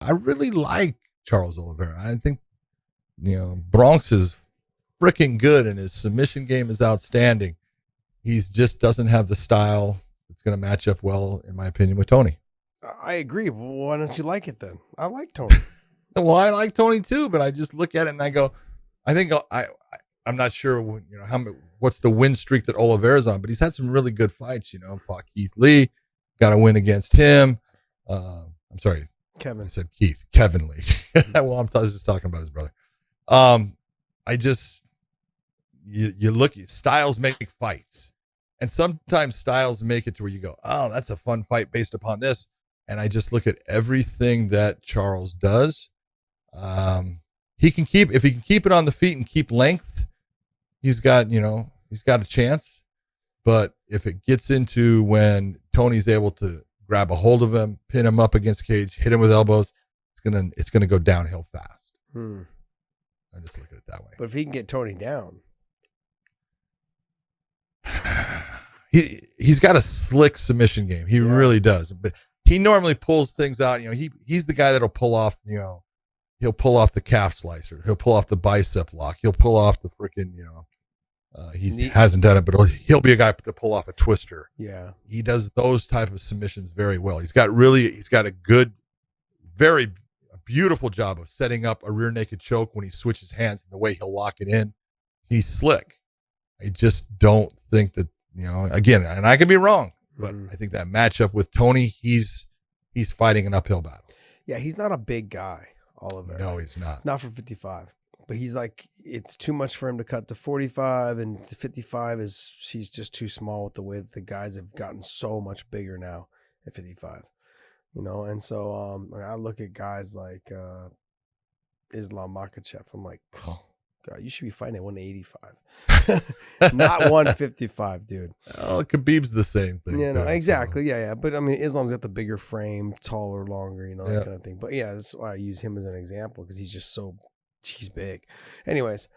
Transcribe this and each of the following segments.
I really like Charles Oliveira. I think, Bronx is freaking good and his submission game is outstanding. He just doesn't have the style that's going to match up well, in my opinion, with Tony. I agree. Well, why don't you like it then? I like Tony. Well, I like Tony too, but I just look at it and I go, I think I'm not sure, what's the win streak that Oliveira's on, but he's had some really good fights. Fought Keith Lee, got a win against him. I'm sorry, Kevin. I said Kevin Lee. Well, I was just talking about his brother. I just, you look, styles make fights, and sometimes styles make it to where you go, oh, that's a fun fight based upon this. And I just look at everything that Charles does. If he can keep it on the feet and keep length, he's got a chance. But if it gets into when Tony's able to grab a hold of him, pin him up against the cage, hit him with elbows, it's gonna go downhill fast. I just look at it that way. But if he can get Tony down, he's got a slick submission game. He really does. But he normally pulls things out. He's the guy that'll pull off. He'll pull off the calf slicer. He'll pull off the bicep lock. He'll pull off the freaking. He hasn't done it, but he'll be a guy to pull off a twister. Yeah, he does those type of submissions very well. He's got a good, very beautiful job of setting up a rear naked choke when he switches hands and the way he'll lock it in. He's slick. I just don't think that, again, and I could be wrong, but I think that matchup with Tony, he's fighting an uphill battle. Yeah, he's not a big guy, Oliveira. No, he's not. Not for 55. But he's like, it's too much for him to cut to 45, and the 55 he's just too small with the way that the guys have gotten so much bigger now at 55. And so I look at guys like Islam Makhachev. I'm like, oh, God, you should be fighting at 185, not 155, dude. Oh, Khabib's the same thing. Yeah, no, exactly. So. Yeah. But I mean, Islam's got the bigger frame, taller, longer, that kind of thing. But yeah, that's why I use him as an example, because he's big. Anyways,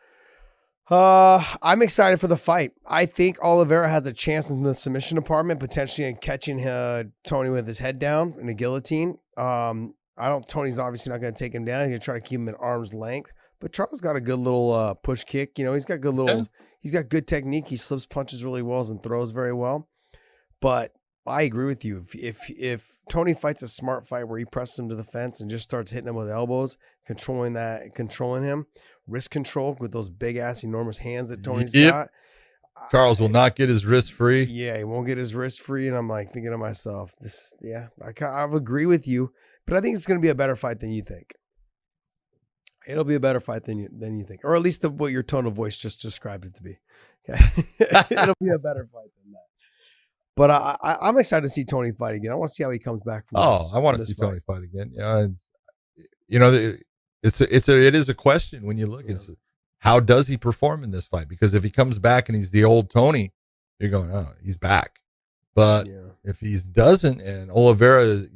I'm excited for the fight. I think Oliveira has a chance in the submission department, potentially in catching Tony with his head down in a guillotine. Tony's obviously not going to take him down. He's going to try to keep him at arm's length. But Charles got a good little push kick. He's got he's got good technique. He slips punches really well and throws very well. But I agree with you. If Tony fights a smart fight where he presses him to the fence and just starts hitting him with elbows, controlling him, wrist control with those big ass enormous hands that Tony's got. Charles will not get his wrist free. Yeah, he won't get his wrist free. And I'm like thinking to myself, I agree with you, but I think it's going to be a better fight than you think. It'll be a better fight than you think, or at least what your tone of voice just described it to be. Okay. It'll be a better fight than that. But I'm excited to see Tony fight again. I want to see how he comes back from this. I want to see Tony fight again. Yeah, it is a question when you look. Yeah. It's how does he perform in this fight? Because if he comes back and he's the old Tony, you're going, oh, he's back. But if he doesn't, and Oliveira,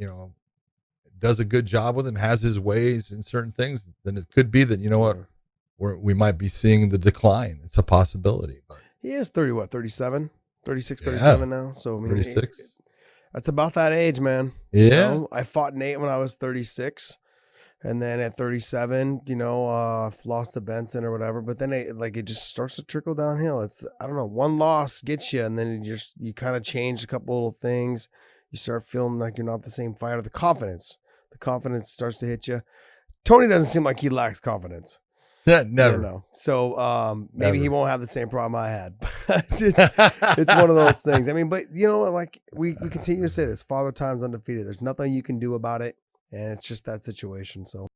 does a good job with him, has his ways in certain things, then it could be that, we might be seeing the decline. It's a possibility. But he is 37, 37 now. So, I mean, 36. That's about that age, man. Yeah. I fought Nate when I was 36. And then at 37, lost to Benson or whatever. But then it just starts to trickle downhill. It's, I don't know, one loss gets you. And then you kind of change a couple little things. You start feeling like you're not the same fighter. The confidence starts to hit you. Tony doesn't seem like he lacks confidence. Never. So maybe he won't have the same problem I had. It's one of those things. I mean, but like we continue to say this, Father Time's undefeated. There's nothing you can do about it. And it's just that situation. So